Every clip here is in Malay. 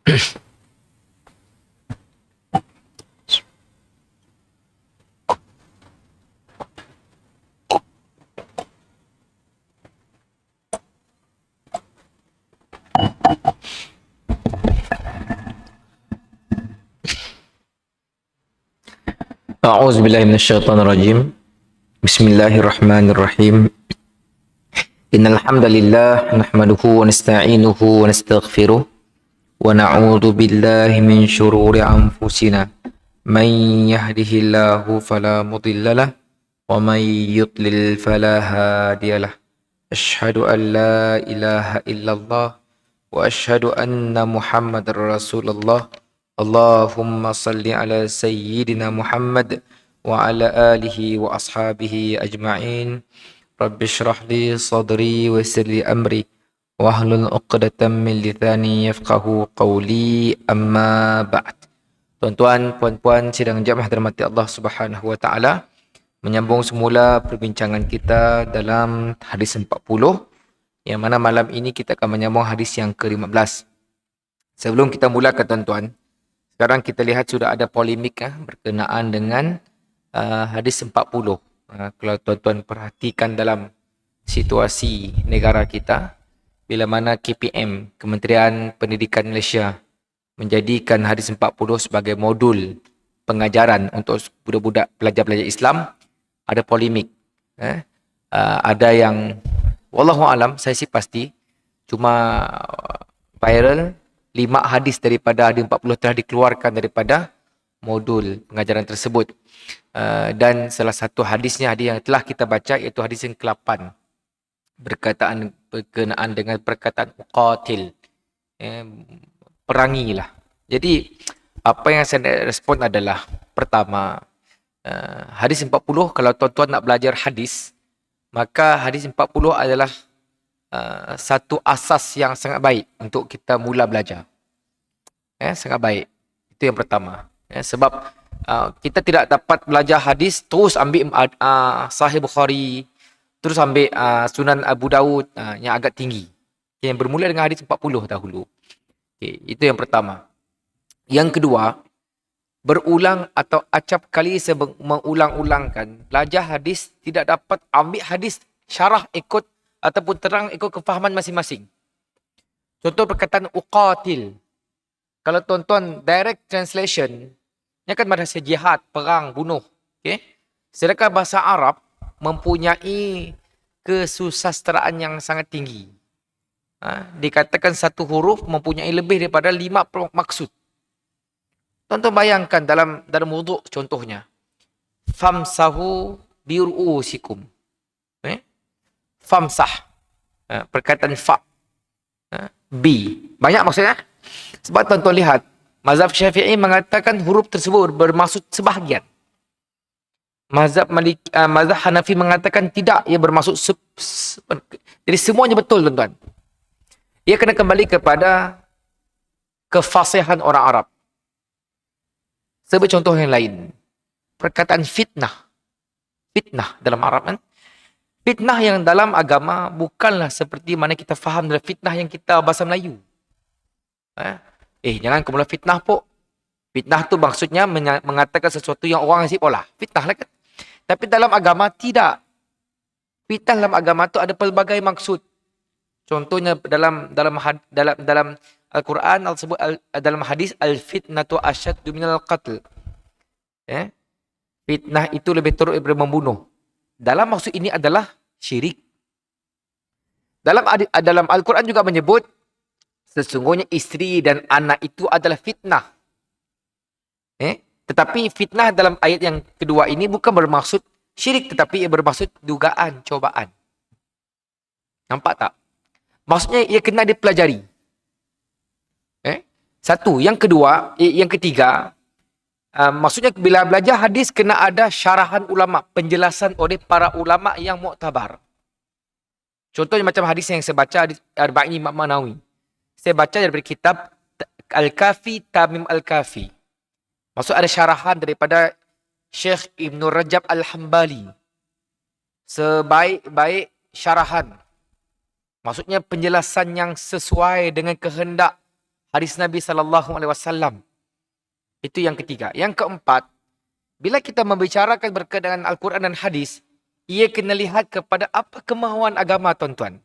أعوذ بالله من الشيطان الرجيم. بسم الله الرحمن الرحيم. إن الحمد لله نحمده ونستعينه ونستغفره ونعوذ بالله من شرور أنفسنا من يهده الله فلا مضل له ومن يضلل فلا هادي له. أشهد أن لا إله إلا الله وأشهد أن محمد رسول الله. اللهم صل على سيدنا محمد وعلى آله وأصحابه أجمعين. رب اشرح لي صدري ويسر لي أمري واhlul 'uqdatam min lisani yafqahu qawli, amma ba'd. Tuan-tuan, puan-puan sidang jamaah dirahmati Allah Subhanahu wa taala, menyambung semula perbincangan kita dalam hadis 40, yang mana malam ini kita akan menyambung hadis yang ke-15. Sebelum kita mulakan tuan-tuan, sekarang kita lihat sudah ada polemik berkenaan dengan hadis 40. Kalau tuan-tuan perhatikan dalam situasi negara kita, bila mana KPM, Kementerian Pendidikan Malaysia, menjadikan hadis 40 sebagai modul pengajaran untuk budak-budak pelajar-pelajar Islam, ada polemik. Ada yang, wallahu alam, saya sih pasti, cuma viral, 5 hadis daripada hadis 40 telah dikeluarkan daripada modul pengajaran tersebut. Dan salah satu hadisnya, hadis yang telah kita baca, iaitu hadis yang ke-8. Berkenaan dengan perkataan uqatil. Perangilah. Jadi, apa yang saya respon adalah, pertama, hadis 40, kalau tuan-tuan nak belajar hadis, maka hadis 40 adalah satu asas yang sangat baik untuk kita mula belajar. Sangat baik. Itu yang pertama. Sebab kita tidak dapat belajar hadis terus ambil Sahih Bukhari, terus ambil Sunan Abu Daud yang agak tinggi. Yang bermula dengan hadis 40 dahulu. Itu yang pertama. Yang kedua, berulang atau acap kali mengulang-ulangkan, belajar hadis tidak dapat ambil hadis syarah ikut ataupun terang ikut kefahaman masing-masing. Contoh perkataan uqatil. Kalau tuan-tuan direct translation, ini kan bahasa jihad, perang, bunuh. Sedangkan bahasa Arab mempunyai kesusastraan yang sangat tinggi. Dikatakan satu huruf mempunyai lebih daripada 5 maksud. Tuan-tuan bayangkan dalam wuduk contohnya. Famsahu biru'usikum. Famsah. Perkataan fa. Bi. Banyak maksudnya. Sebab tuan-tuan lihat, mazhab Syafi'i mengatakan huruf tersebut bermaksud sebahagian. Mazhab Hanafi mengatakan tidak, ia bermaksud jadi semuanya betul tuan-tuan. Ia kena kembali kepada kefasihan orang Arab. Sebagai contoh yang lain, perkataan fitnah. Fitnah dalam Arab kan? Fitnah yang dalam agama bukanlah seperti mana kita faham dalam fitnah yang kita bahasa Melayu. Jangan kamu fitnah pok. Fitnah tu maksudnya mengatakan sesuatu yang orang nasib olah. Fitnah lah kan? Tapi dalam agama tidak. Fitnah dalam agama tu ada pelbagai maksud. Contohnya dalam Al-Quran sebut dalam hadis al-fitnatu asyaddu minal qatl. Fitnah itu lebih teruk daripada membunuh. Dalam maksud ini adalah syirik. Dalam Al-Quran juga menyebut sesungguhnya isteri dan anak itu adalah fitnah. Tetapi fitnah dalam ayat yang kedua ini bukan bermaksud syirik, tetapi ia bermaksud dugaan, cobaan. Nampak tak? Maksudnya ia kena dipelajari. Satu. Yang kedua, yang ketiga, maksudnya bila belajar hadis kena ada syarahan ulama, penjelasan oleh para ulama yang muktabar. Contohnya macam hadis yang saya baca, Arba'in Imam Nawawi. Saya baca daripada kitab Al-Kafi, Tamim Al-Kafi. Maksud ada syarahan daripada Syekh Ibn Rajab Al-Hambali. Sebaik-baik syarahan. Maksudnya penjelasan yang sesuai dengan kehendak hadis Nabi SAW. Itu yang ketiga. Yang keempat, bila kita membicarakan berkaitan dengan Al-Quran dan hadis, ia kena lihat kepada apa kemahuan agama, tuan-tuan.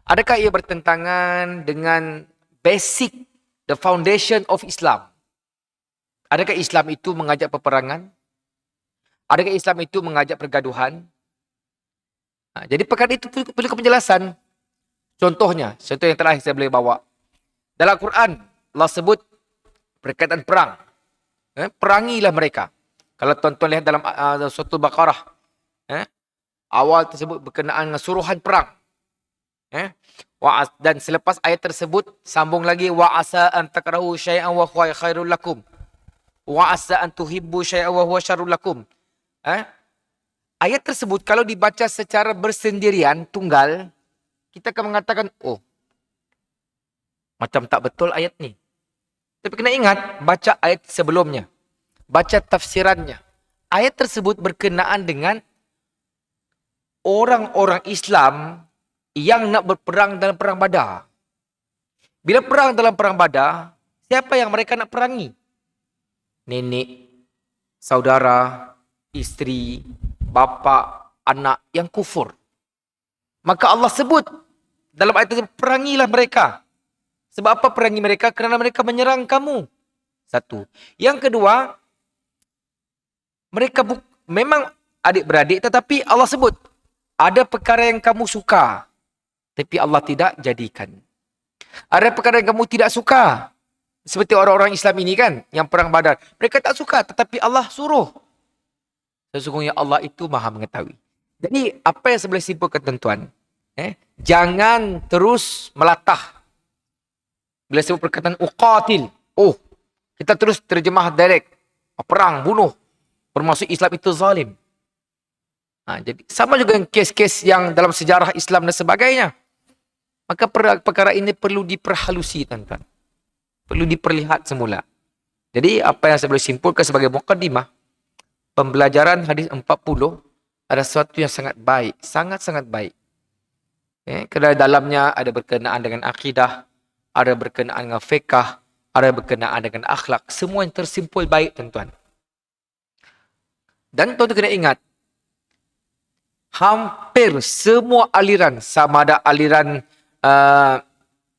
Adakah ia bertentangan dengan basic, the foundation of Islam? Adakah Islam itu mengajak peperangan? Adakah Islam itu mengajak pergaduhan? Jadi perkara itu perlu penjelasan. Contoh yang terakhir saya boleh bawa. Dalam Al-Quran, Allah sebut berkaitan perang. Perangilah mereka. Kalau tuan-tuan lihat dalam surah Baqarah, awal tersebut berkenaan dengan suruhan perang. Dan selepas ayat tersebut, sambung lagi, wa asa an takrahu syai'an wa huwa khairul lakum. Wa asa an tuhibbu syai'an wa huwa syarrul lakum. Ayat tersebut kalau dibaca secara bersendirian, tunggal, kita akan mengatakan, oh, macam tak betul ayat ni. Tapi kena ingat, baca ayat sebelumnya. Baca tafsirannya. Ayat tersebut berkenaan dengan orang-orang Islam yang nak berperang dalam perang Badar. Bila perang dalam perang Badar, siapa yang mereka nak perangi? Nenek, saudara, isteri, bapa, anak yang kufur. Maka Allah sebut dalam ayat tersebut, perangilah mereka. Sebab apa perangi mereka? Kerana mereka menyerang kamu. Satu. Yang kedua, mereka memang adik-beradik, tetapi Allah sebut, ada perkara yang kamu suka, tapi Allah tidak jadikan. Ada perkara yang kamu tidak suka. Seperti orang-orang Islam ini kan, yang perang Badar. Mereka tak suka, tetapi Allah suruh. Sesungguhnya Allah itu maha mengetahui. Jadi, apa yang saya boleh simpulkan, tuan-tuan? Jangan terus melatah. Bila sebut perkataan uqatil, oh, kita terus terjemah direct. Perang, bunuh. Bermaksud Islam itu zalim. Jadi, sama juga dengan kes-kes yang dalam sejarah Islam dan sebagainya. Maka perkara ini perlu diperhalusi, tuan-tuan. Perlu diperlihat semula. Jadi, apa yang saya boleh simpulkan sebagai muqaddimah, pembelajaran hadis 40 adalah sesuatu yang sangat baik. Sangat-sangat baik. Kerana dalamnya ada berkenaan dengan akidah, ada berkenaan dengan fiqh, ada berkenaan dengan akhlak. Semua yang tersimpul baik, tuan-tuan. Dan tuan-tuan kena ingat, hampir semua aliran, sama ada aliran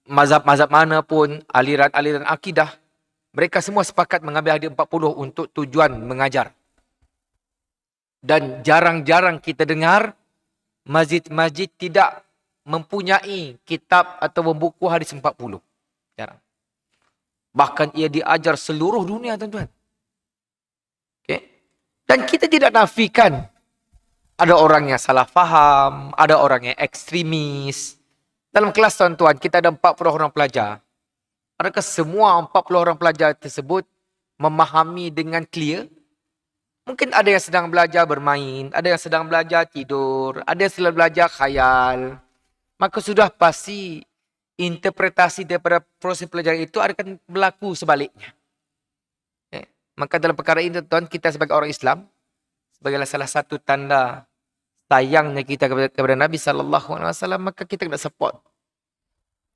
mazhab-mazhab mana pun, aliran-aliran akidah, mereka semua sepakat mengambil hadis 40 untuk tujuan mengajar. Dan jarang-jarang kita dengar masjid-masjid tidak mempunyai kitab atau buku hadis 40. Jarang. Bahkan ia diajar seluruh dunia, tuan-tuan. Okay. Dan kita tidak nafikan ada orang yang salah faham, ada orang yang ekstremis. Dalam kelas, tuan-tuan, kita ada 40 orang pelajar. Adakah semua 40 orang pelajar tersebut memahami dengan clear? Mungkin ada yang sedang belajar bermain, ada yang sedang belajar tidur, ada yang sedang belajar khayal. Maka sudah pasti interpretasi daripada proses pelajaran itu akan berlaku sebaliknya. Maka dalam perkara ini, tuan, kita sebagai orang Islam, sebagai salah satu tanda sayangnya kita kepada Nabi SAW, maka kita kena support.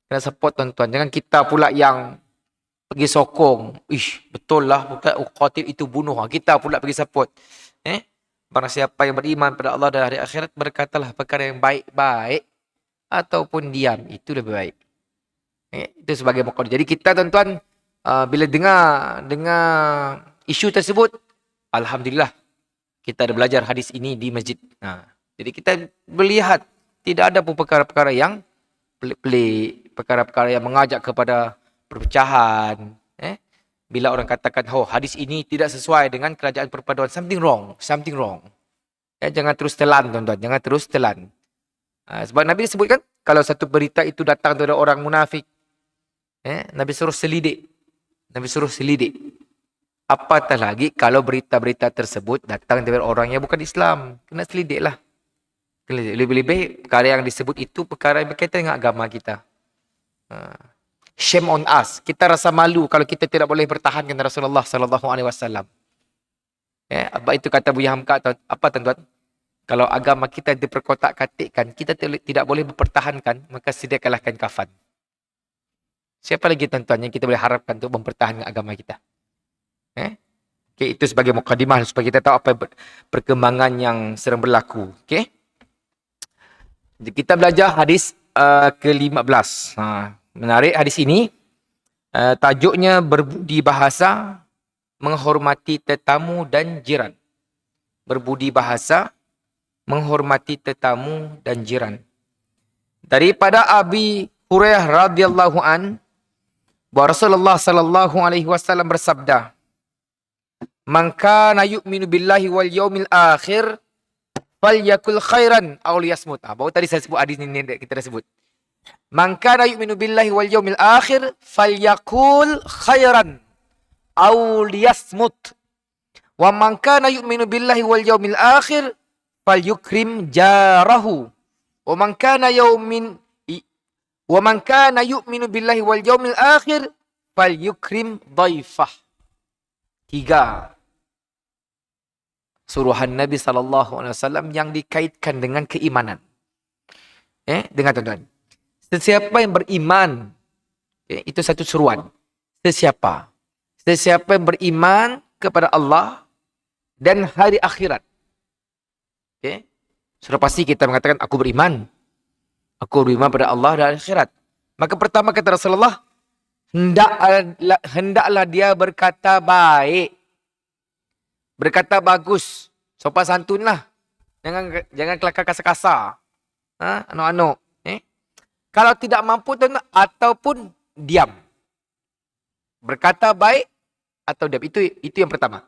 Kena support, tuan-tuan. Jangan kita pula yang pergi sokong. Betul lah, bukan qatil itu bunuh. Kita pula pergi support. Barang siapa yang beriman pada Allah dan hari akhirat, berkatalah perkara yang baik-baik ataupun diam. Itu lebih baik. Itu sebagai maqadir. Jadi kita, tuan-tuan, bila dengar isu tersebut, alhamdulillah kita ada belajar hadis ini di masjid. Jadi kita melihat tidak ada pun perkara-perkara yang pelik, perkara-perkara yang mengajak kepada perpecahan. Bila orang katakan, oh, hadis ini tidak sesuai dengan kerajaan perpaduan, something wrong. Jangan terus telan, tuan-tuan, jangan terus telan. Sebab Nabi sebutkan, kalau satu berita itu datang dari orang munafik, Nabi suruh selidik. Apatah lagi kalau berita-berita tersebut datang dari orang yang bukan Islam. Kena selidiklah. Lebih-lebih perkara yang disebut itu perkara yang berkaitan dengan agama kita. Shame on us. Kita rasa malu kalau kita tidak boleh bertahankan Rasulullah SAW. Apa itu kata Buya Hamka? Apa, tuan-tuan? Kalau agama kita diperkotak-katikkan, kita tidak boleh mempertahankan, maka sediakanlah kain kafan. Siapa lagi tuan-tuan yang kita boleh harapkan untuk mempertahankan agama kita? Okay, itu sebagai mukadimah supaya kita tahu apa perkembangan yang sedang berlaku. Okay? Jadi kita belajar hadis ke-15. Menarik hadis ini. Tajuknya berbudi bahasa, menghormati tetamu dan jiran. Berbudi bahasa, menghormati tetamu dan jiran. Daripada Abi Hurairah radhiyallahu an, bahwa Rasulullah sallallahu alaihi wasallam bersabda, "Man kana yu'minu billahi wal yaumil akhir falyakul khairan aw liyasmut." Baru tadi saya sebut hadis ini kita dah sebut. "Man kana yu'minu billahi wal yaumil akhir falyakul khairan aw liyasmut. Wa man kana yu'minu billahi wal yaumil akhir falyukrim jarahu. Wa man kana yu'minu billahi wal yaumil akhir falyukrim dhaifah." 3 suruhan Nabi SAW yang dikaitkan dengan keimanan. Dengar tuan-tuan. Sesiapa yang beriman, itu satu suruhan. Sesiapa yang beriman kepada Allah dan hari akhirat. Sudah pasti kita mengatakan aku beriman. Aku beriman pada Allah dan akhirat. Maka pertama kata Rasulullah, hendaklah dia berkata baik. Berkata bagus, sopan santun lah. Jangan kelakar kasar-kasar. Anu-anu. Kalau tidak mampu ataupun diam. Berkata baik atau diam. Itu yang pertama.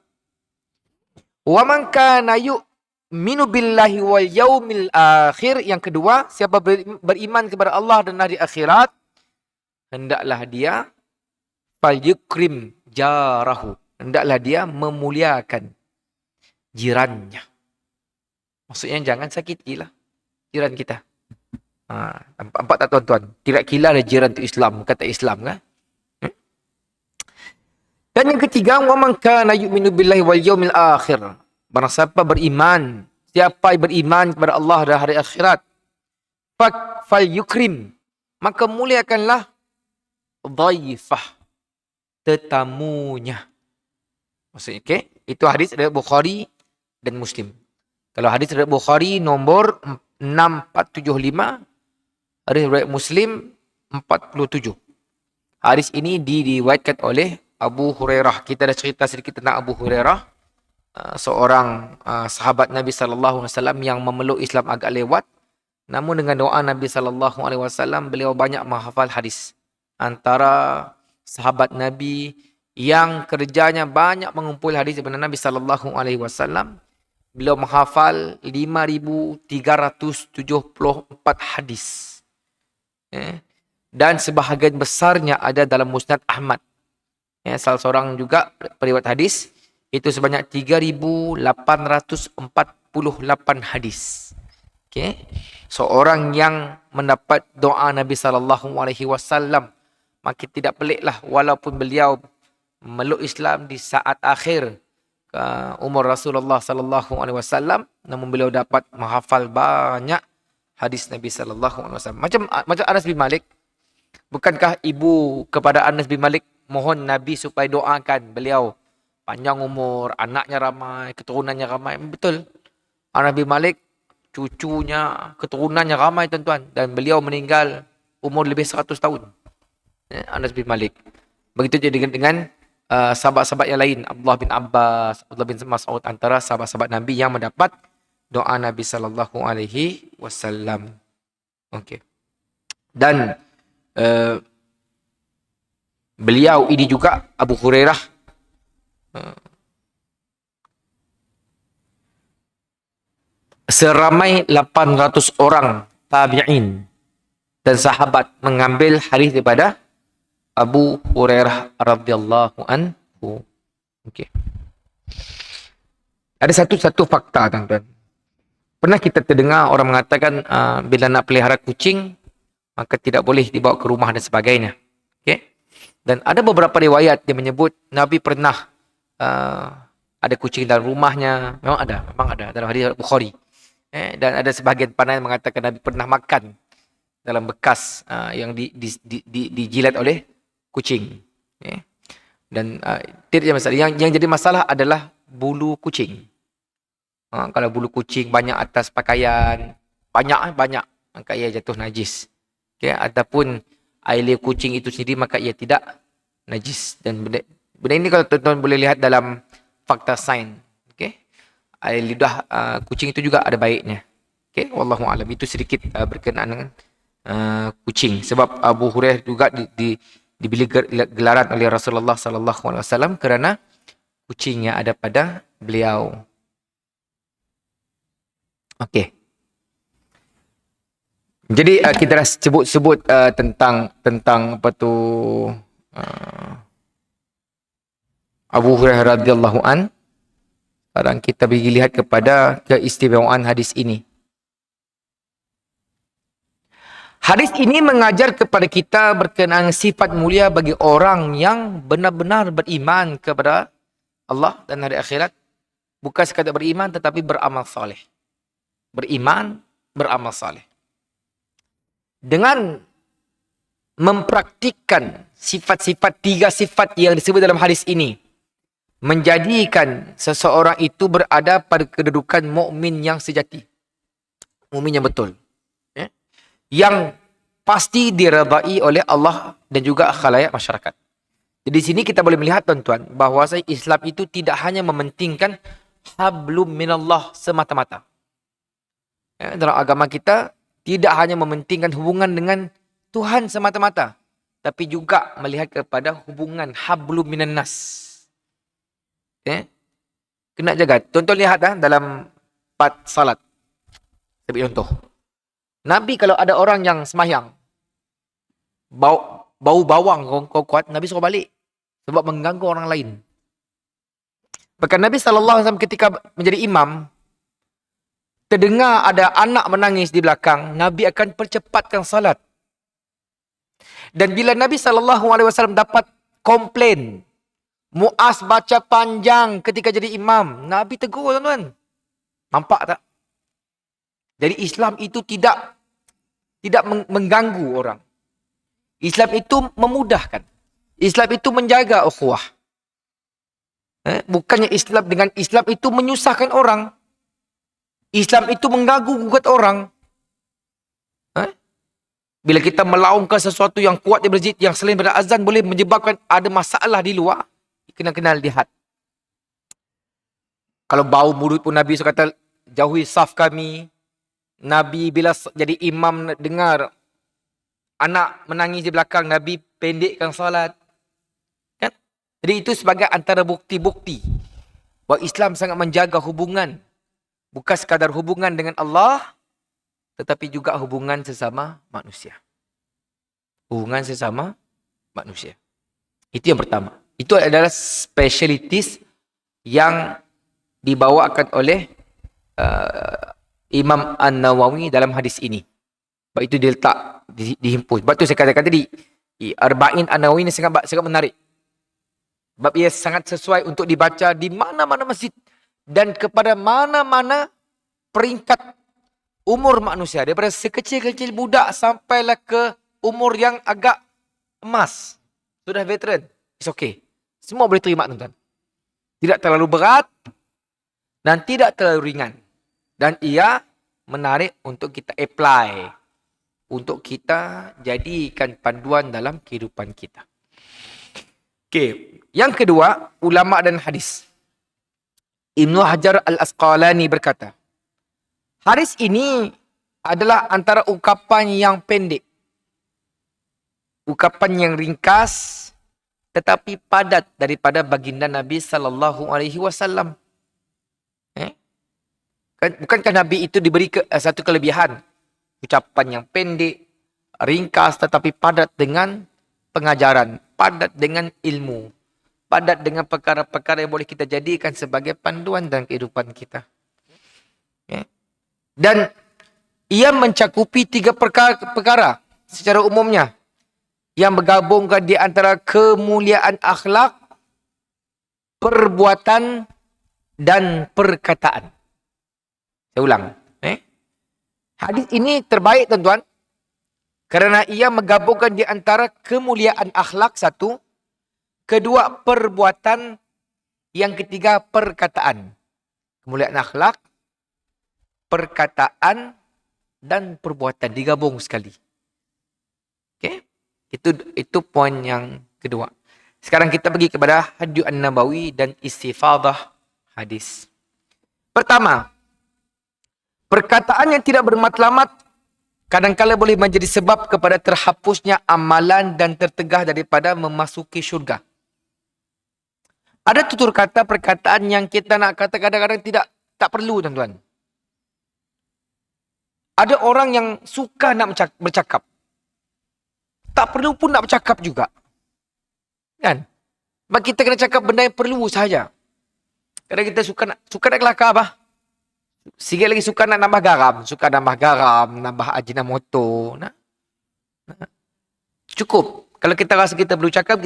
Wa man kana yu'minu billahi wal yaumil akhir. Yang kedua, siapa beriman kepada Allah dan hari akhirat, hendaklah dia falyukrim jarahu. Hendaklah dia memuliakan jirannya. Maksudnya jangan sakitilah jiran kita. Nampak tak tuan-tuan? Tidak kira ada jiran itu Islam, kata Islam kan? Dan yang ketiga, wa man kana yu'minu billahi wal yaumil akhir. Barang siapa beriman kepada Allah dan hari akhirat, fal yukrim, maka muliakanlah dhaifah, tetamunya. Maksudnya, itu hadis dari Bukhari dan Muslim. Kalau hadis riwayat Bukhari nombor 6475, hadis riwayat Muslim 47. Hadis ini diriwayatkan oleh Abu Hurairah. Kita dah cerita sedikit tentang Abu Hurairah, seorang sahabat Nabi sallallahu alaihi wasallam yang memeluk Islam agak lewat. Namun dengan doa Nabi sallallahu alaihi wasallam beliau banyak menghafal hadis. Antara sahabat Nabi yang kerjanya banyak mengumpul hadis daripada Nabi sallallahu alaihi wasallam, beliau menghafal 5,374 hadis. Dan sebahagian besarnya ada dalam Musnad Ahmad. Salah seorang juga periwayat hadis itu sebanyak 3,848 hadis. Seorang yang mendapat doa Nabi sallallahu alaihi wasallam, maka tidak peliklah walaupun beliau meluk Islam di saat akhir umur Rasulullah sallallahu alaihi wasallam, namun beliau dapat menghafal banyak hadis Nabi sallallahu alaihi wasallam. Macam Anas bin Malik. Bukankah ibu kepada Anas bin Malik mohon Nabi supaya doakan beliau panjang umur, anaknya ramai, keturunannya ramai? Betul. Anas bin Malik cucunya, keturunannya ramai tuan-tuan, dan beliau meninggal umur lebih 100 tahun. Anas bin Malik. Begitu juga dengan sahabat-sahabat yang lain, Abdullah bin Abbas, Abdullah bin Mas'ud, antara sahabat-sahabat Nabi yang mendapat doa Nabi sallallahu alaihi wasallam. Okey. Dan beliau ini juga Abu Hurairah seramai 800 orang tabi'in dan sahabat mengambil hadis daripada Abu Hurairah radhiyallahu anhu. Okey. Ada satu fakta tuan-tuan. Pernah kita terdengar orang mengatakan bila nak pelihara kucing maka tidak boleh dibawa ke rumah dan sebagainya. Okey. Dan ada beberapa riwayat yang menyebut Nabi pernah ada kucing dalam rumahnya. Memang ada dalam hadis Bukhari. Dan ada sebahagian pandai mengatakan Nabi pernah makan dalam bekas yang dijilat oleh kucing. Dan tidak jadi masalah. Yang jadi masalah adalah bulu kucing. Kalau bulu kucing banyak atas pakaian, banyak, maka ia jatuh najis. Ataupun air liur kucing itu sendiri, maka ia tidak najis. Dan benda ini kalau tuan-tuan boleh lihat dalam fakta sains. Air lidah kucing itu juga ada baiknya. Wallahu a'lam. Itu sedikit berkenaan dengan kucing. Sebab Abu Hurairah juga diberi gelaran oleh Rasulullah sallallahu alaihi wasallam kerana kucing yang ada pada beliau. Okey. Jadi kita dah sebut tentang apa tu Abu Hurairah radhiyallahu an. Sekarang kita pergi lihat kepada keistimewaan hadis ini. Hadis ini mengajar kepada kita berkenaan sifat mulia bagi orang yang benar-benar beriman kepada Allah dan hari akhirat. Bukan sekadar beriman tetapi beramal soleh. Beriman, beramal soleh. Dengan mempraktikkan tiga sifat yang disebut dalam hadis ini, menjadikan seseorang itu berada pada kedudukan mukmin yang sejati. Mukmin yang betul. Yang pasti diredai oleh Allah dan juga khalayak masyarakat. Jadi di sini kita boleh melihat tuan-tuan bahawa Islam itu tidak hanya mementingkan hablum minallah semata-mata. Dalam agama kita tidak hanya mementingkan hubungan dengan Tuhan semata-mata, tapi juga melihat kepada hubungan hablum minan nas. Kena jaga. Tuan-tuan lihat dalam 4 salat. Sebagai contoh. Nabi kalau ada orang yang sembahyang, bau bawang kuat, Nabi suruh balik. Sebab mengganggu orang lain. Bahkan Nabi SAW ketika menjadi imam, terdengar ada anak menangis di belakang, Nabi akan percepatkan salat. Dan bila Nabi SAW dapat komplain, Muaz baca panjang ketika jadi imam, Nabi tegur tuan-tuan. Nampak tak? Jadi Islam itu tidak mengganggu orang. Islam itu memudahkan. Islam itu menjaga ukhuwah. Bukannya Islam itu menyusahkan orang. Islam itu mengganggu gugat orang. Bila kita melaungkan sesuatu yang kuat di masjid, yang selain pada azan boleh menyebabkan ada masalah di luar, kena lihat. Kalau bau mulut pun Nabi kata, jauhi saf kami. Nabi bila jadi imam dengar anak menangis di belakang, Nabi pendekkan salat. Kan? Jadi itu sebagai antara bukti-bukti bahawa Islam sangat menjaga hubungan. Bukan sekadar hubungan dengan Allah, tetapi juga hubungan sesama manusia. Hubungan sesama manusia. Itu yang pertama. Itu adalah specialities yang dibawakan oleh Imam An-Nawawi dalam hadis ini. Sebab itu dia letak, dihimpun. Sebab itu saya katakan tadi, Arba'in An-Nawawi ini sangat menarik. Sebab ia sangat sesuai untuk dibaca di mana-mana masjid. Dan kepada mana-mana peringkat umur manusia. Daripada sekecil-kecil budak sampailah ke umur yang agak emas. Sudah veteran. It's okay. Semua boleh terima tuan-tuan. Tidak terlalu berat dan tidak terlalu ringan. Dan ia menarik untuk kita apply. Untuk kita jadikan panduan dalam kehidupan kita. Okey. Yang kedua, ulama dan hadis. Ibnu Hajar Al-Asqalani berkata, hadis ini adalah antara ungkapan yang pendek. Ungkapan yang ringkas tetapi padat daripada baginda Nabi sallallahu alaihi wasallam. Bukankah Nabi itu diberi satu kelebihan? Ucapan yang pendek, ringkas tetapi padat dengan pengajaran, padat dengan ilmu, padat dengan perkara-perkara yang boleh kita jadikan sebagai panduan dalam kehidupan kita. Dan ia mencakupi 3 perkara secara umumnya yang bergabungkan di antara kemuliaan akhlak, perbuatan dan perkataan. Saya ulang. Hadis ini terbaik tuan-tuan Kerana ia menggabungkan di antara kemuliaan akhlak satu, kedua perbuatan, yang ketiga perkataan. Kemuliaan akhlak, perkataan, dan perbuatan digabung sekali. Okey? Itu poin yang kedua. Sekarang kita pergi kepada Hadyu An-Nabawi dan istifadah hadis. Pertama, perkataan yang tidak bermatlamat kadang-kala boleh menjadi sebab kepada terhapusnya amalan dan tertegah daripada memasuki syurga. Ada tutur kata perkataan yang kita nak kata kadang-kadang tak perlu, tuan-tuan. Ada orang yang suka nak bercakap. Tak perlu pun nak bercakap juga. Kan? Sebab kita kena cakap benda yang perlu sahaja. Kadang kita suka nak kelakar apa? Sikit lagi suka nak nambah garam, nambah ajinomoto. Cukup. Kalau kita rasa kita perlu cakap.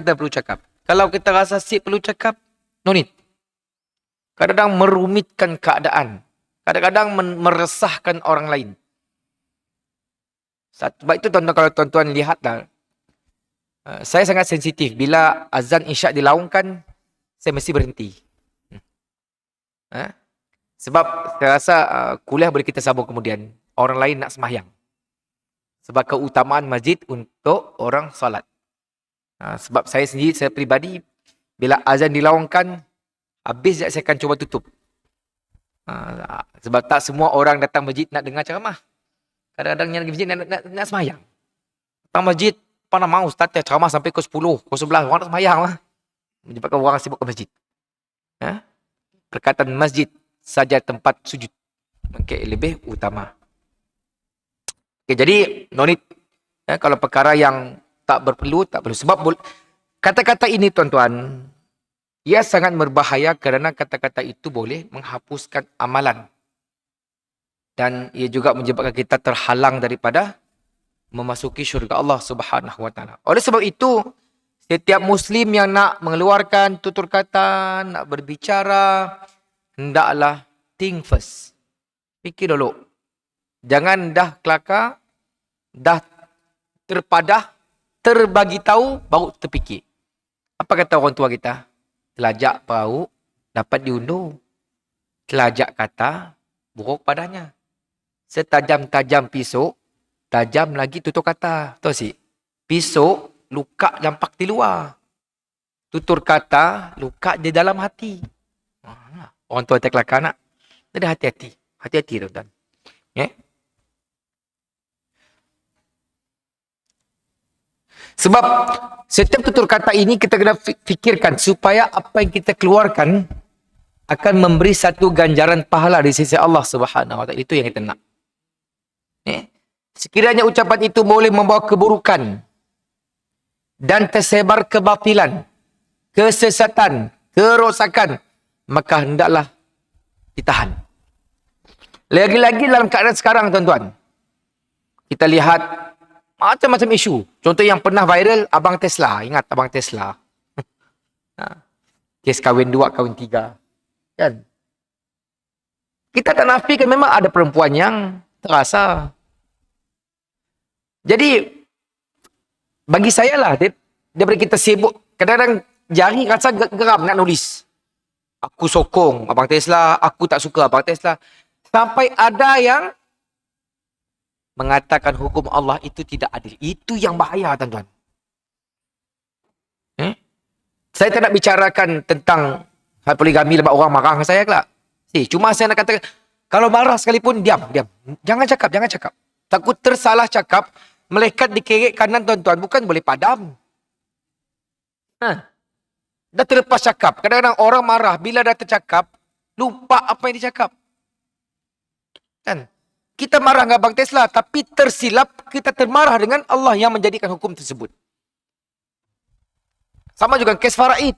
Kalau kita rasa si perlu cakap, no need. Kadang-kadang merumitkan keadaan. Kadang-kadang meresahkan orang lain. Sebab itu tuan-tuan, kalau tuan-tuan lihatlah, saya sangat sensitif. Bila azan isyak dilaungkan, saya mesti berhenti. Sebab saya rasa kuliah boleh kita sambung kemudian. Orang lain nak sembahyang. Sebab keutamaan masjid untuk orang solat. Sebab saya sendiri, saya peribadi, bila azan dilaungkan, habis saya akan cuba tutup. Sebab tak semua orang datang masjid nak dengar ceramah. Kadang-kadang yang pergi masjid nak sembahyang. Datang masjid, mana mau start ceramah sampai ke 10, ke 11, orang nak sembahyang lah. Menyebabkan orang sibuk ke masjid. Perkataan masjid saja tempat sujud. Okay, lebih utama. Okay, jadi, no need. Kalau perkara yang tak perlu. Sebab kata-kata ini, tuan-tuan, ia sangat berbahaya kerana kata-kata itu boleh menghapuskan amalan. Dan ia juga menyebabkan kita terhalang daripada memasuki syurga Allah Subhanahu Wa Taala. Oleh sebab itu, setiap Muslim yang nak mengeluarkan tutur kata, nak berbicara, hendaklah think first. Fikir dulu. Jangan dah kelakar, dah terpadah, terbagi tahu, baru terfikir. Apa kata orang tua kita? Telajak perahu, dapat diundur. Telajak kata, buruk padanya. Setajam-tajam pisau, tajam lagi tutur kata. Tahu si? Pisau, luka jampak di luar. Tutur kata, luka di dalam hati. Orang tua terkelakar nak. Jadi hati-hati. Hati-hati, tuan-tuan. Sebab setiap tutur kata ini kita kena fikirkan supaya apa yang kita keluarkan akan memberi satu ganjaran pahala di sisi Allah Subhanahu Wa Taala. Itu yang kita nak. Sekiranya ucapan itu boleh membawa keburukan dan tersebar kebatilan, kesesatan, kerosakan, maka hendaklah ditahan. Lagi-lagi dalam keadaan sekarang, tuan-tuan, kita lihat macam-macam isu. Contoh yang pernah viral, Abang Tesla. Ingat Abang Tesla? Kes kahwin 2, kahwin 3. Kan? Kita tak nafikan memang ada perempuan yang terasa. Jadi, bagi saya lah, daripada kita sibuk, kadang-kadang jari rasa geram nak nulis. Aku sokong Abang Tesla, aku tak suka Abang Tesla. Sampai ada yang mengatakan hukum Allah itu tidak adil. Itu yang bahaya, tuan-tuan. Saya tak nak bicarakan tentang hal poligami sebab orang marah dengan saya kelak. Cuma saya nak katakan, kalau marah sekalipun, diam. Jangan cakap. Takut tersalah cakap, melekat di kerek kanan, tuan-tuan. Bukan boleh padam. Dah terlepas cakap. Kadang-kadang orang marah, bila dah tercakap, lupa apa yang dicakap. Kan? Kita marah dengan Abang Tesla, tapi tersilap kita termarah dengan Allah yang menjadikan hukum tersebut. Sama juga kes faraid.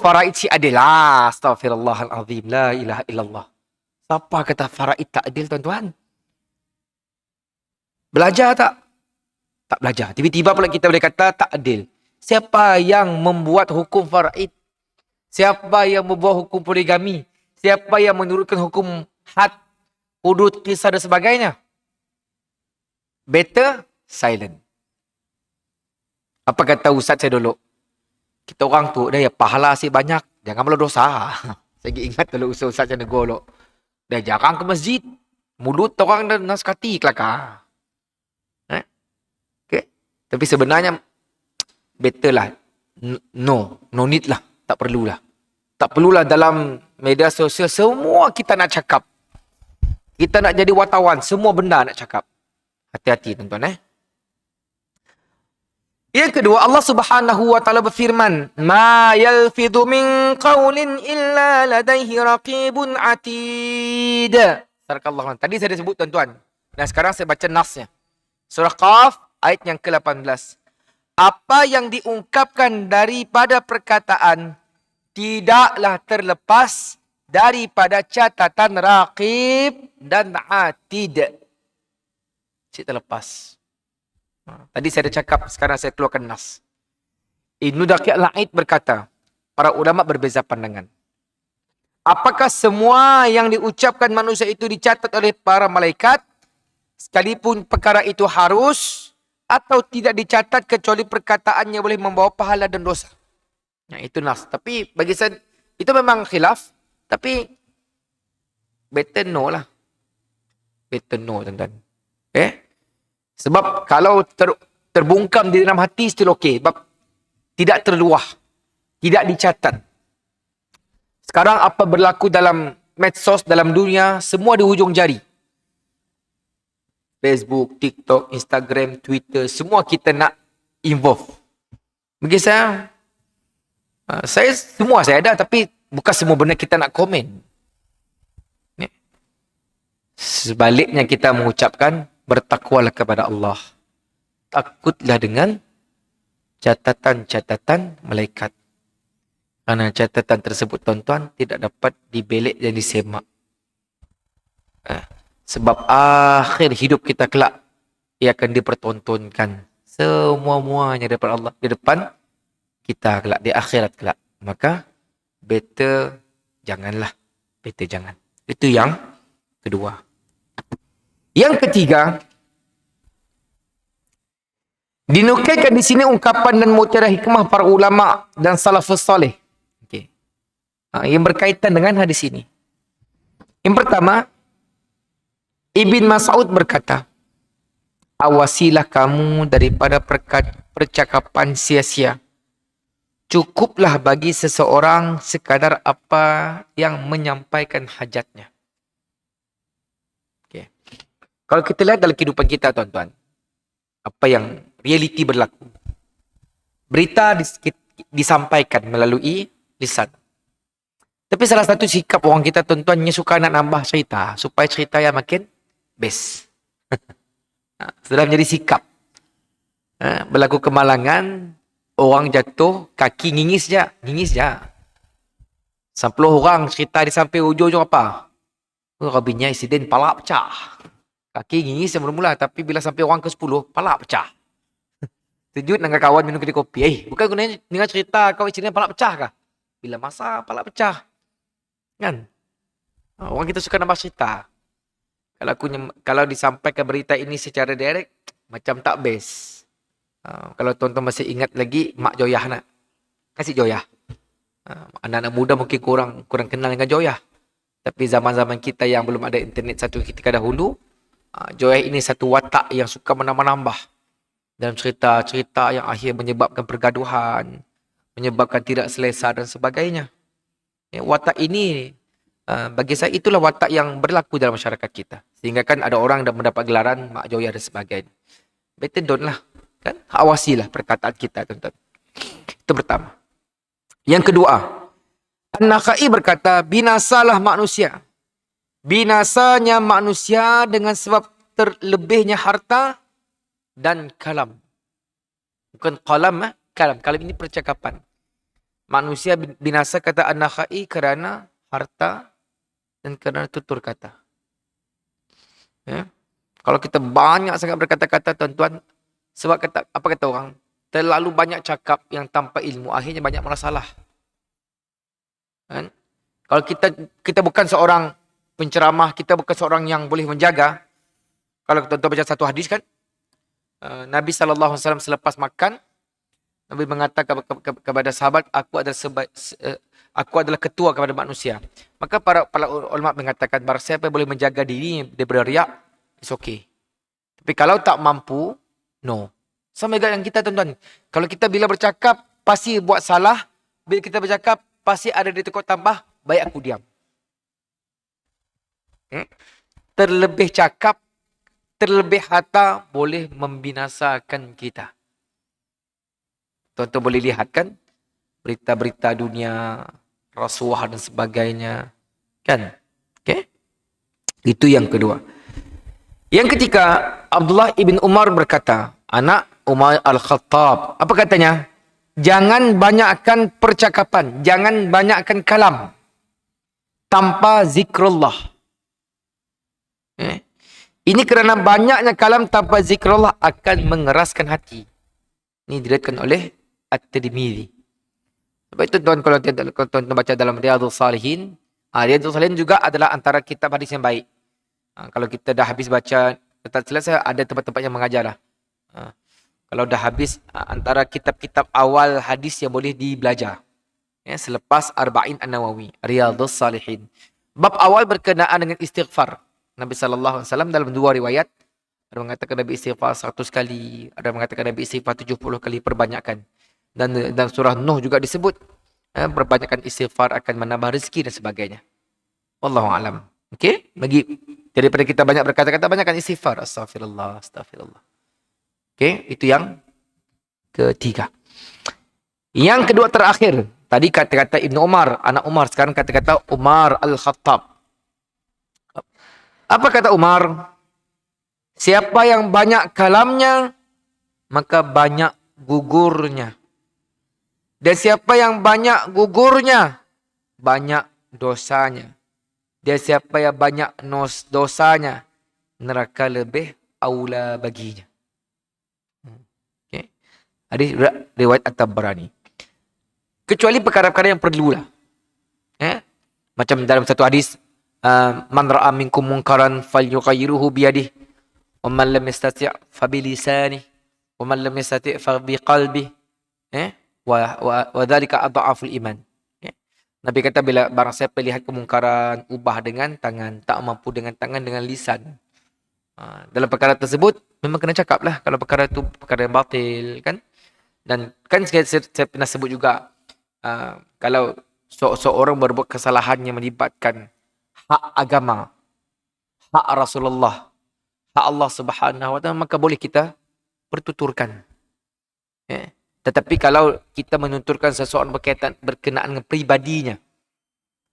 Faraid si adil. Astaghfirullahalazim. La ilaha illallah. Siapa kata faraid tak adil, tuan-tuan? Belajar tak? Tak belajar. Tiba-tiba pula kita boleh kata tak adil. Siapa yang membuat hukum faraid? Siapa yang membuat hukum poligami? Siapa yang menurunkan hukum had, hudud, kisah dan sebagainya? better silent. Apa kata ustaz saya dulu? Kita orang tu dah ya pahala sih banyak, jangan malah dosa. Saya ingat dulu ustaz-ustaz yang negolo. Dah jarang ke masjid. Mulut orang dah naskati kelakar. Okay. Tapi sebenarnya better lah. No need lah. Tak perlulah. Tak perlulah dalam media sosial semua kita nak cakap. Kita nak jadi wartawan, semua benda nak cakap. Hati-hati tuan-tuan Yang kedua, Allah Subhanahu wa taala berfirman, "Ma yalfidhu min qaulin illa ladaihi raqibun atid." Barakallahu. Tadi saya dah sebut tuan-tuan. Dan sekarang saya baca nasnya. Surah Qaf ayat yang ke-18. Apa yang diungkapkan daripada perkataan tidaklah terlepas daripada catatan raqib dan atid. Cik terlepas. Tadi saya dah cakap, sekarang saya keluarkan nas. Ibnu Daqiq al-Aid berkata, para ulama berbeza pandangan. Apakah semua yang diucapkan manusia itu dicatat oleh para malaikat, sekalipun perkara itu harus, atau tidak dicatat kecuali perkataannya boleh membawa pahala dan dosa? Nah, itu nas. Tapi bagi saya, itu memang khilaf, tapi better no lah. Better no, tuan-tuan. Sebab kalau terbungkam di dalam hati still okey. Sebab tidak terluah. Tidak dicatat. Sekarang apa berlaku dalam medsos, dalam dunia, semua di hujung jari. Facebook, TikTok, Instagram, Twitter, semua kita nak involve. Bagi saya semua saya ada, tapi bukan semua benda kita nak komen. Sebaliknya kita mengucapkan, bertakwalah kepada Allah. Takutlah dengan catatan-catatan malaikat. Karena catatan tersebut, tuan-tuan, tidak dapat dibelik dan disemak. Sebab akhir hidup kita kelak, ia akan dipertontonkan. Semua-muanya daripada Allah. Di depan kita kelak, di akhirat kelak. Maka, better janganlah. Better jangan. Itu yang kedua. Yang ketiga, dinukilkan di sini ungkapan dan mutiara hikmah para ulama dan salafus saleh. Okay. Yang berkaitan dengan hadis ini. Yang pertama, Ibn Mas'ud berkata, awasilah kamu daripada percakapan sia-sia. Cukuplah bagi seseorang sekadar apa yang menyampaikan hajatnya. Kalau kita lihat dalam kehidupan kita, tuan-tuan, apa yang realiti berlaku. Berita disampaikan melalui lisan. Tapi salah satu sikap orang kita, tuan-tuan, suka nak nambah cerita supaya cerita yang makin best. Sudah menjadi sikap. Berlaku kemalangan, orang jatuh, kaki ngingis je. 10 orang cerita di samping ujung-ujung apa? Rabinya insiden palak pecah. Kaki ngingis yang mula-mula, tapi bila sampai orang ke-10, palak pecah. Sejut dengan kawan minum kedai kopi. Bukan gunanya dengar cerita kau insiden palak pecah kah? Bila masa palak pecah. Kan? Orang kita suka nambah cerita. Kalau disampaikan berita ini secara direct, macam tak best. Kalau tuan-tuan masih ingat lagi, Mak Joyah nak. Kasih Joyah. Anak-anak muda mungkin kurang kenal dengan Joyah. Tapi zaman-zaman kita yang belum ada internet satu ketika dahulu, Joyah ini satu watak yang suka menambah-nambah dalam cerita-cerita yang akhir menyebabkan pergaduhan, menyebabkan tidak selesa dan sebagainya. Watak ini, bagi saya itulah watak yang berlaku dalam masyarakat kita. Sehingga kan ada orang yang mendapat gelaran Mak Joyah dan sebagainya. Better don't lah. Kan? Awasilah perkataan kita, tuan-tuan. Itu pertama. Yang kedua, An-Nakhai berkata, binasalah manusia. Binasanya manusia dengan sebab terlebihnya harta dan kalam. Bukan kalam, kalam. Kalam ini percakapan. Manusia binasa, kata An-Nakhai, kerana harta dan kerana tutur kata. Kalau kita banyak sangat berkata-kata, tuan-tuan, sebab apa kata orang? Terlalu banyak cakap yang tanpa ilmu, akhirnya banyak masalah. Kan? Kalau kita bukan seorang penceramah, kita bukan seorang yang boleh menjaga. Kalau tuan-tuan baca satu hadis kan, Nabi SAW selepas makan, Nabi mengatakan kepada sahabat, aku adalah ketua kepada manusia. Maka para ulama mengatakan, barang siapa yang boleh menjaga diri daripada riak, it's okay. Tapi kalau tak mampu, no. Sama juga yang kita, tuan-tuan. Kalau kita bila bercakap, pasti buat salah. Bila kita bercakap, pasti ada di tekuk tambah, baik aku diam. Terlebih cakap, terlebih harta, boleh membinasakan kita. Tuan-tuan boleh lihat kan, berita-berita dunia, rasuah dan sebagainya. Kan? Okay? Itu yang kedua. Yang ketiga, Abdullah ibn Umar berkata, anak Umar Al-Khattab. Apa katanya? Jangan banyakkan percakapan. Jangan banyakkan kalam. Tanpa zikrullah. Ini kerana banyaknya kalam tanpa zikrullah akan mengeraskan hati. Ini diriwayatkan oleh At-Tirmidzi. Sebab itu tuan, kalau tuan baca dalam Riyadhus Salihin, Riyadhus Salihin juga adalah antara kitab hadis yang baik. Kalau kita dah habis baca, tak selesai, ada tempat-tempat yang mengajar lah. Kalau dah habis, antara kitab-kitab awal hadis yang boleh dibelajar. Selepas Arba'in An-Nawawi, Riyadhus Salihin. Bab awal berkenaan dengan istighfar. Nabi SAW dalam dua riwayat, ada mengatakan Nabi istighfar 100 kali, ada mengatakan Nabi istighfar 70 kali, perbanyakkan. Dan surah Nuh juga disebut, perbanyakkan istighfar akan menambah rezeki dan sebagainya. Wallahu a'lam. Okey, bagi daripada kita banyak berkata-kata, banyakkan istighfar. Astaghfirullah, astaghfirullah. Okey, itu yang ketiga. Yang kedua terakhir, tadi kata-kata Ibnu Umar, anak Umar, sekarang kata-kata Umar Al-Khattab. Apa kata Umar? Siapa yang banyak kalamnya, maka banyak gugurnya. Dan siapa yang banyak gugurnya, banyak dosanya. Dan siapa yang banyak dosanya, neraka lebih aula baginya. Okay. Hadis riwayat At-Tabarani. Kecuali perkara-perkara yang perlulah. Macam dalam satu hadis, man ra'a minkum munkaran falyughayyiruhu biyadihi, wa man lam yastati' fa bilisanihi, wa man lam yastati' fa biqalbihi, wa dzalika adhaful iman. Nabi kata, bila barang siapa lihat kemungkaran, ubah dengan tangan, tak mampu dengan tangan, dengan lisan. Dalam perkara tersebut memang kena cakap lah, kalau perkara itu perkara yang batil, kan? Dan kan saya pernah sebut juga, kalau seorang berbuat kesalahan yang melibatkan hak agama, hak Rasulullah, hak Allah Subhanahu wa taala, maka boleh kita pertuturkan. Tetapi kalau kita menuturkan seseorang berkenaan dengan pribadinya,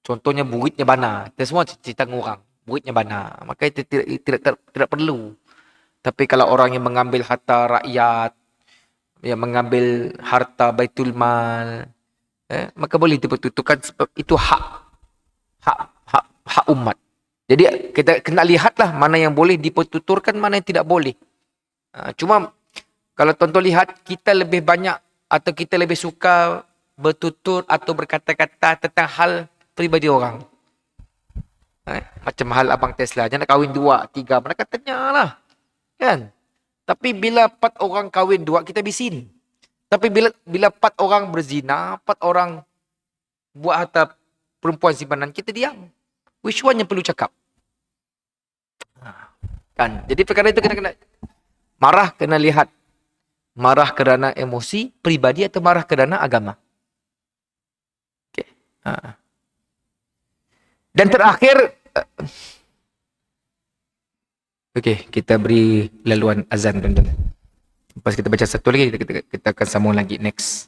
contohnya buitnya bana, kita semua cerita dengan orang, buitnya bana, maka itu tidak perlu. Tapi kalau orang yang mengambil harta rakyat, yang mengambil harta Baitul Mal, maka boleh dipertuturkan, sebab itu hak umat. Jadi kita kena lihatlah mana yang boleh dipertuturkan, mana yang tidak boleh. Cuma kalau tuan-tuan lihat, kita lebih banyak atau kita lebih suka bertutur atau berkata-kata tentang hal pribadi orang. Macam hal Abang Tesla, dia nak kahwin 2, 3, mana katanya lah. Kan? Tapi bila 4 orang kahwin 2, kita bisin. Tapi bila 4 orang berzina, 4 orang buat harta perempuan simpanan, kita diam. Which one yang perlu cakap? Kan? Jadi perkara itu kena marah, kena lihat. Marah kerana emosi pribadi atau marah kerana agama. Okay. Dan terakhir, kita beri laluan azan, tuan-tuan. Lepas kita baca satu lagi, kita akan sambung lagi next.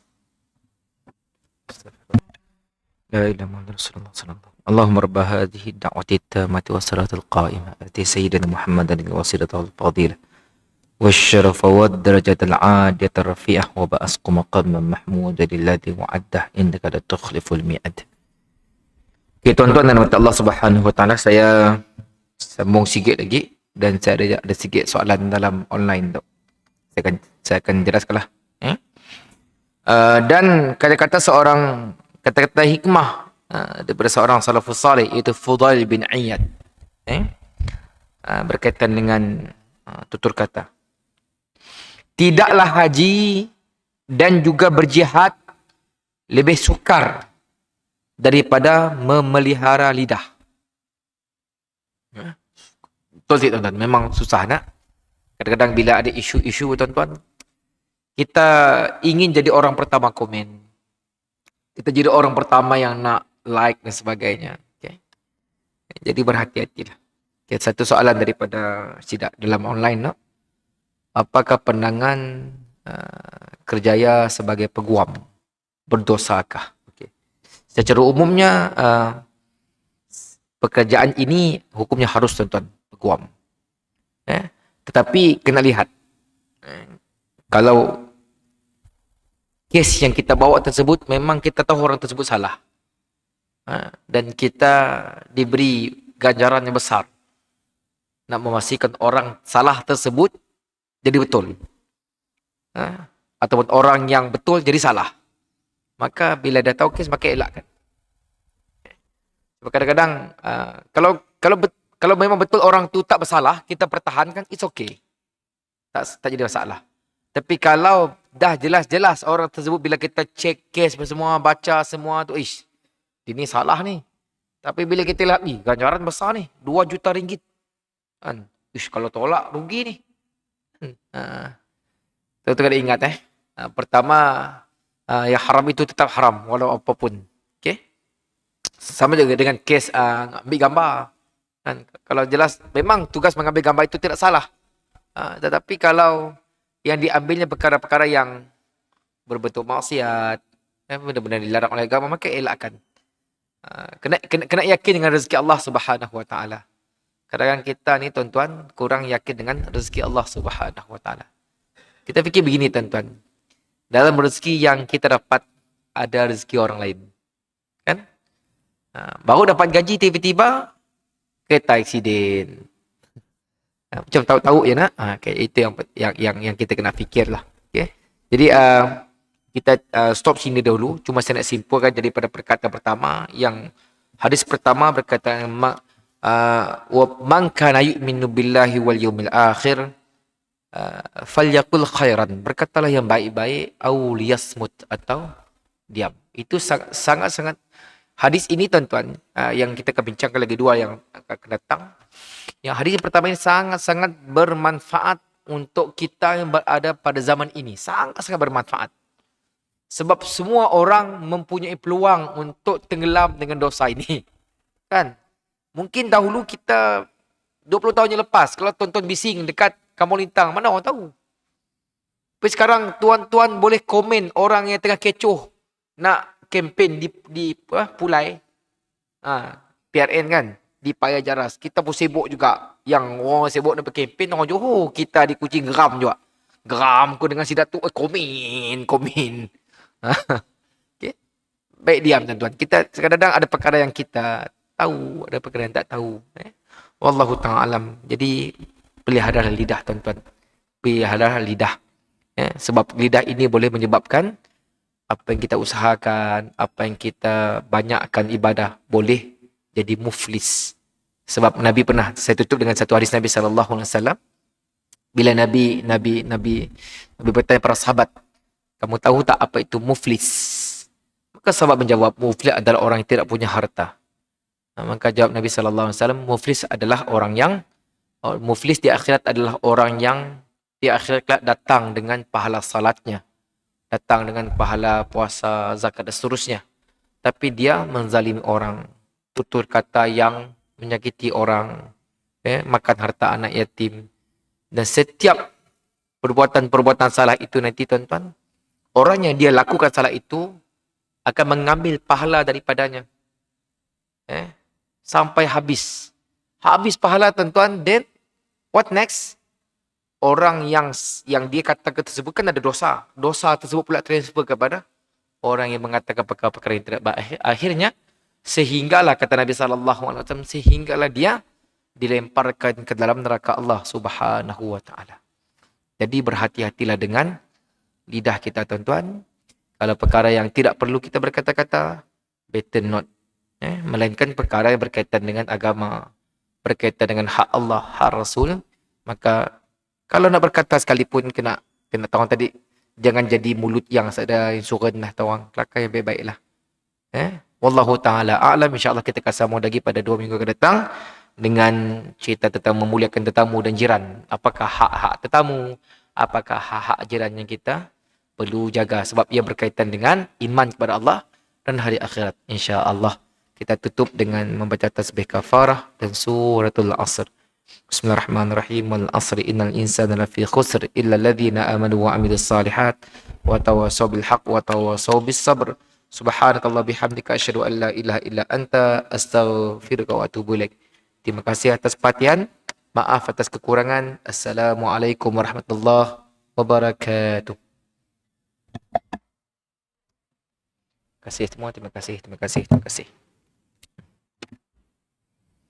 La ilaha illallah Rasulullah sallallahu alaihi wasallam. Allahumma rabb hadhihi ad-da'wati at-tammati was-salati al-qa'imah ati sayyidina Muhammadan al-wasilata wal-fadilah والشرف والدرجة العالية الرفيعة وبأسق مقاما محمودا للذي وعده إنك لا تخلف الميعاد. Okay, tuan-tuan dan puan Allah Subhanahu wa taala, saya sambung sikit lagi dan saya ada sikit soalan dalam online tu. Saya akan jelaskanlah. Dan kata-kata hikmah daripada seorang salafus salih, iaitu Fudail bin Iyad, berkaitan dengan tutur kata. tidaklah haji dan juga berjihad lebih sukar daripada memelihara lidah. Betul sih tuan-tuan, memang susah nak. Kadang-kadang bila ada isu-isu tuan-tuan, kita ingin jadi orang pertama komen. Kita jadi orang pertama yang nak like dan sebagainya. Okay. Jadi berhati-hatilah. Okay, satu soalan daripada Sidak dalam online. No? Apakah pandangan kerjaya sebagai peguam berdosakah? Okay. Secara umumnya pekerjaan ini hukumnya harus tuan-tuan peguam. Tetapi kena lihat. Kalau kes yang kita bawa tersebut memang kita tahu orang tersebut salah. Dan kita diberi ganjaran yang besar. Nak memastikan orang salah tersebut jadi betul. Ataupun orang yang betul jadi salah. Maka bila dah tahu kes, maka elakkan. Sebab kadang-kadang kalau memang betul orang tu tak bersalah, kita pertahankan, it's okay. Tak jadi masalah. Tapi kalau dah jelas-jelas orang tersebut bila kita cek kes semua, baca semua tu, ini salah ni. Tapi bila kita lihat ni, ganjaran besar ni, 2 juta ringgit. Kan? Kalau tolak, rugi ni. Tentu kena ingat pertama, yang haram itu tetap haram walau apapun. Okay? Sama juga dengan kes ambil gambar. Kan? Kalau jelas, memang tugas mengambil gambar itu tidak salah. Tetapi kalau yang diambilnya perkara-perkara yang berbentuk maksiat, benar-benar dilarang oleh agama, maka elakkan. Kena yakin dengan rezeki Allah Subhanahu Wa Taala. Kadang-kadang kita ni tuan-tuan kurang yakin dengan rezeki Allah Subhanahu Wa Taala. Kita fikir begini tuan-tuan. Dalam rezeki yang kita dapat ada rezeki orang lain. Kan? Baru dapat gaji tiba-tiba kereta aksiden. Macam tahu-tahu ya nak. Okay, itu yang kita kena fikirlah. Okay? Jadi kita stop sini dahulu. Cuma saya nak simpulkan daripada perkataan pertama. Yang hadis pertama berkata, man kana yu'minu billahi wal yawmil akhir falyaqul khairan. Berkatalah yang baik-baik, au liyasmut, atau diam. Itu sangat-sangat hadis ini tuan-tuan yang kita akan bincangkan lagi 2 yang akan datang. Yang hadis yang pertama ini sangat-sangat bermanfaat untuk kita yang berada pada zaman ini. Sangat-sangat bermanfaat. Sebab semua orang mempunyai peluang untuk tenggelam dengan dosa ini. Kan? Mungkin dahulu kita 20 tahun yang lepas, kalau tuan-tuan bising dekat Kampung Lintang, mana orang tahu? Tapi sekarang tuan-tuan boleh komen orang yang tengah kecoh nak kempen di Pulai. PRN kan? Di Paya Jaras. Kita pun sibuk juga. Yang orang sibuk nak berkempen, orang Johor. Kita di Kuching geram juga. Geram ku dengan Sidak tu. Komen. Okay. Baik diam tuan-tuan. Kita kadang-kadang ada perkara yang kita tahu. Ada perkara yang tak tahu. Wallahu ta'ala alam. Jadi, pelihara lidah tuan-tuan. Pelihara lidah. Sebab lidah ini boleh menyebabkan apa yang kita usahakan, apa yang kita banyakkan ibadah, boleh jadi muflis. Sebab Nabi pernah, saya tutup dengan satu hadis Nabi SAW. Bila Nabi bertanya para sahabat, kamu tahu tak apa itu muflis? Maka sahabat menjawab, muflis adalah orang yang tidak punya harta. Maka jawab Nabi SAW, muflis adalah orang yang, muflis di akhirat adalah orang yang di akhirat datang dengan pahala salatnya, datang dengan pahala puasa, zakat dan seterusnya. Tapi dia menzalimi orang, tutur kata yang menyakiti orang, makan harta anak yatim. Dan setiap perbuatan-perbuatan salah itu nanti tuan-tuan, orang yang dia lakukan salah itu akan mengambil pahala daripadanya. Sampai habis. Habis pahala tuan-tuan, then what next? Orang yang dia katakan tersebut kan ada dosa. Dosa tersebut pula transfer kepada orang yang mengatakan perkara-perkara yang tidak baik. Akhirnya, sehinggalah kata Nabi SAW, sehinggalah dia dilemparkan ke dalam neraka Allah Subhanahu Wa Taala. Jadi berhati-hatilah dengan lidah kita tuan-tuan. Kalau perkara yang tidak perlu kita berkata-kata, better not. Melainkan perkara yang berkaitan dengan agama, berkaitan dengan hak Allah, hak Rasul, maka kalau nak berkata sekalipun kena Kena tawang tadi, jangan jadi mulut yang ada insuran lah tawang. Kelakar yang baik-baik lah. Wallahu ta'ala a'lam. InsyaAllah kita akan sambung lagi pada 2 minggu akan datang dengan cerita tentang memuliakan tetamu dan jiran. Apakah hak-hak tetamu, apakah hak-hak jiran yang kita perlu jaga sebab ia berkaitan dengan iman kepada Allah dan hari akhirat. InsyaAllah kita tutup dengan membaca tasbih kafarah dan suratul asr. Bismillahirrahmanirrahim. Wal asri innal insana lafi khusr illa alladhina amanu wa amilus salihat wa tawasaw bil haqq wa tawasaw bis sabr. Subhanakallah bihamdika asyhadu an la ilaha illa anta astaghfiruka wa atubu ilaik. Terima kasih atas perhatian. Maaf atas kekurangan. Assalamualaikum warahmatullahi wabarakatuh. Terima kasih semua. Terima kasih. Terima kasih. Terima kasih.